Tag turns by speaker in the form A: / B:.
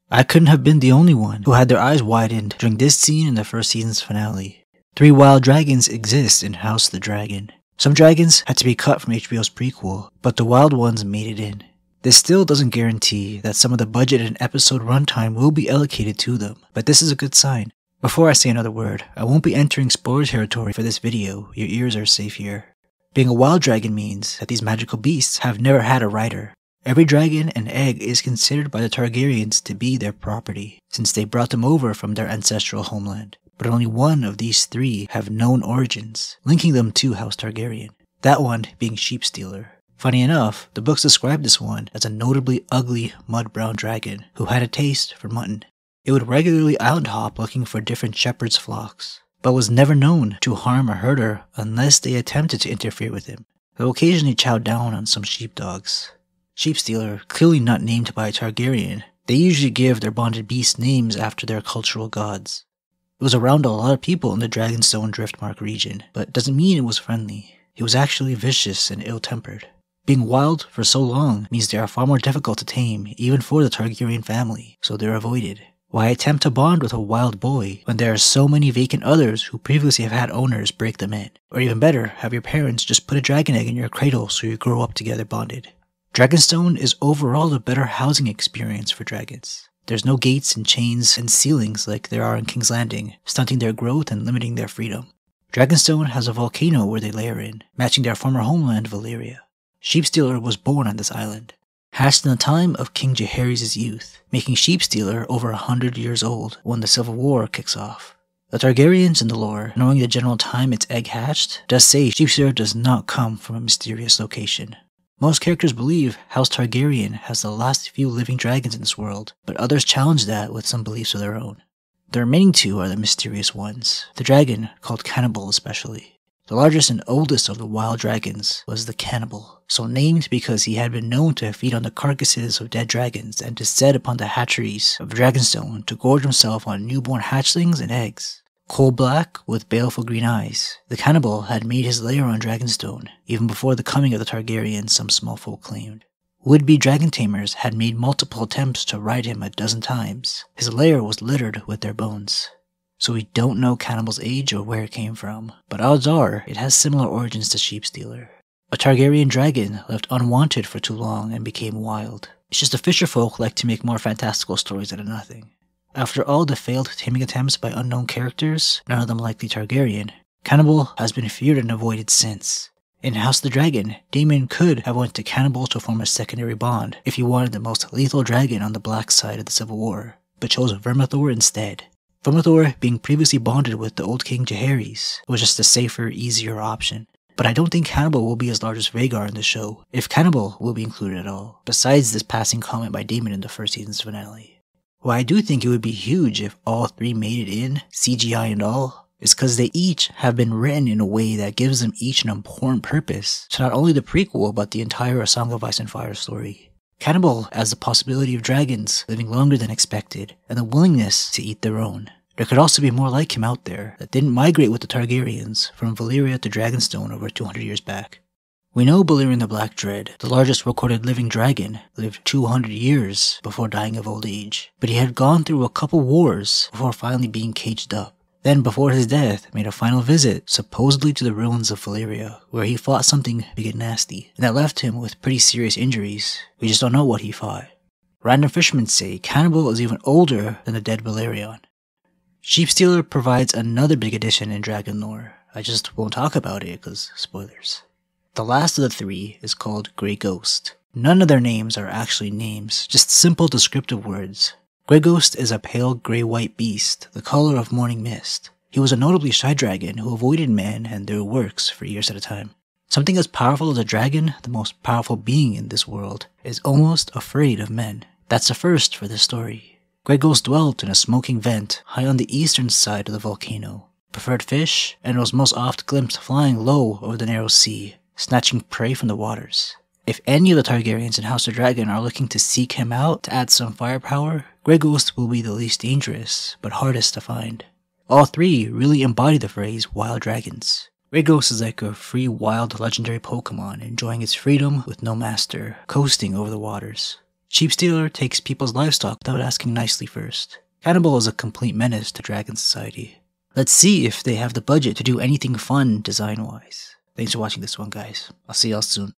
A: I couldn't have been the only one who had their eyes widened during this scene in the first season's finale. 3 wild dragons exist in House of the Dragon. Some dragons had to be cut from HBO's prequel, but the wild ones made it in. This still doesn't guarantee that some of the budget and episode runtime will be allocated to them, but this is a good sign. Before I say another word, I won't be entering spoiler territory for this video, your ears are safe here. Being a wild dragon means that these magical beasts have never had a rider. Every dragon and egg is considered by the Targaryens to be their property, since they brought them over from their ancestral homeland. But only one of these 3 have known origins, linking them to House Targaryen, that one being Sheepstealer. Funny enough, the books describe this one as a notably ugly mud-brown dragon who had a taste for mutton. It would regularly island hop looking for different shepherds' flocks, but was never known to harm a herder unless they attempted to interfere with him, though occasionally chowed down on some sheepdogs. Sheepstealer, clearly not named by a Targaryen, they usually give their bonded beasts names after their cultural gods. It was around a lot of people in the Dragonstone Driftmark region, but doesn't mean it was friendly. It was actually vicious and ill-tempered. Being wild for so long means they are far more difficult to tame, even for the Targaryen family, so they're avoided. Why attempt to bond with a wild boy when there are so many vacant others who previously have had owners break them in? Or even better, have your parents just put a dragon egg in your cradle so you grow up together bonded. Dragonstone is overall a better housing experience for dragons. There's no gates and chains and ceilings like there are in King's Landing, stunting their growth and limiting their freedom. Dragonstone has a volcano where they lair in, matching their former homeland Valyria. Sheepstealer was born on this island, hatched in the time of King Jaehaerys' youth, making Sheepstealer over 100 years old when the Civil War kicks off. The Targaryens in the lore, knowing the general time its egg hatched, does say Sheepstealer does not come from a mysterious location. Most characters believe House Targaryen has the last few living dragons in this world, but others challenge that with some beliefs of their own. The remaining 2 are the mysterious ones, the dragon called Cannibal especially. The largest and oldest of the wild dragons was the Cannibal, so named because he had been known to feed on the carcasses of dead dragons and to set upon the hatcheries of Dragonstone to gorge himself on newborn hatchlings and eggs. Coal-black with baleful green eyes, the Cannibal had made his lair on Dragonstone, even before the coming of the Targaryens some small folk claimed. Would-be dragon tamers had made multiple attempts to ride him a dozen times. His lair was littered with their bones. So we don't know Cannibal's age or where it came from, but odds are it has similar origins to Sheepstealer. A Targaryen dragon left unwanted for too long and became wild. It's just the fisherfolk like to make more fantastical stories out of nothing. After all the failed taming attempts by unknown characters, none of them likely Targaryen, Cannibal has been feared and avoided since. In House of the Dragon, Daemon could have went to Cannibal to form a secondary bond if he wanted the most lethal dragon on the black side of the Civil War, but chose Vermithor instead. Vermithor, being previously bonded with the old King Jaehaerys, was just a safer, easier option. But I don't think Cannibal will be as large as Rhaegar in the show, if Cannibal will be included at all, besides this passing comment by Daemon in the first season's finale. Why I do think it would be huge if all 3 made it in, CGI and all, is because they each have been written in a way that gives them each an important purpose to not only the prequel but the entire A Song of Ice and Fire story. Cannibal has the possibility of dragons living longer than expected and the willingness to eat their own. There could also be more like him out there that didn't migrate with the Targaryens from Valyria to Dragonstone over 200 years back. We know Balerion the Black Dread, the largest recorded living dragon, lived 200 years before dying of old age, but he had gone through a couple wars before finally being caged up. Then, before his death, made a final visit, supposedly to the ruins of Valyria, where he fought something big and nasty, and that left him with pretty serious injuries. We just don't know what he fought. Random fishermen say Cannibal is even older than the dead Balerion. Sheepstealer provides another big addition in dragon lore. I just won't talk about it because spoilers. The last of the 3 is called Grey Ghost. None of their names are actually names, just simple descriptive words. Grey Ghost is a pale grey-white beast, the color of morning mist. He was a notably shy dragon who avoided men and their works for years at a time. Something as powerful as a dragon, the most powerful being in this world, is almost afraid of men. That's a first for this story. Grey Ghost dwelt in a smoking vent high on the eastern side of the volcano, preferred fish, and was most oft glimpsed flying low over the narrow sea, snatching prey from the waters. If any of the Targaryens in House of Dragon are looking to seek him out to add some firepower, Grey Ghost will be the least dangerous, but hardest to find. All 3 really embody the phrase wild dragons. Grey Ghost is like a free wild legendary Pokemon enjoying its freedom with no master, coasting over the waters. Sheepstealer takes people's livestock without asking nicely first. Cannibal is a complete menace to dragon society. Let's see if they have the budget to do anything fun design-wise. Thanks for watching this one, guys. I'll see y'all soon.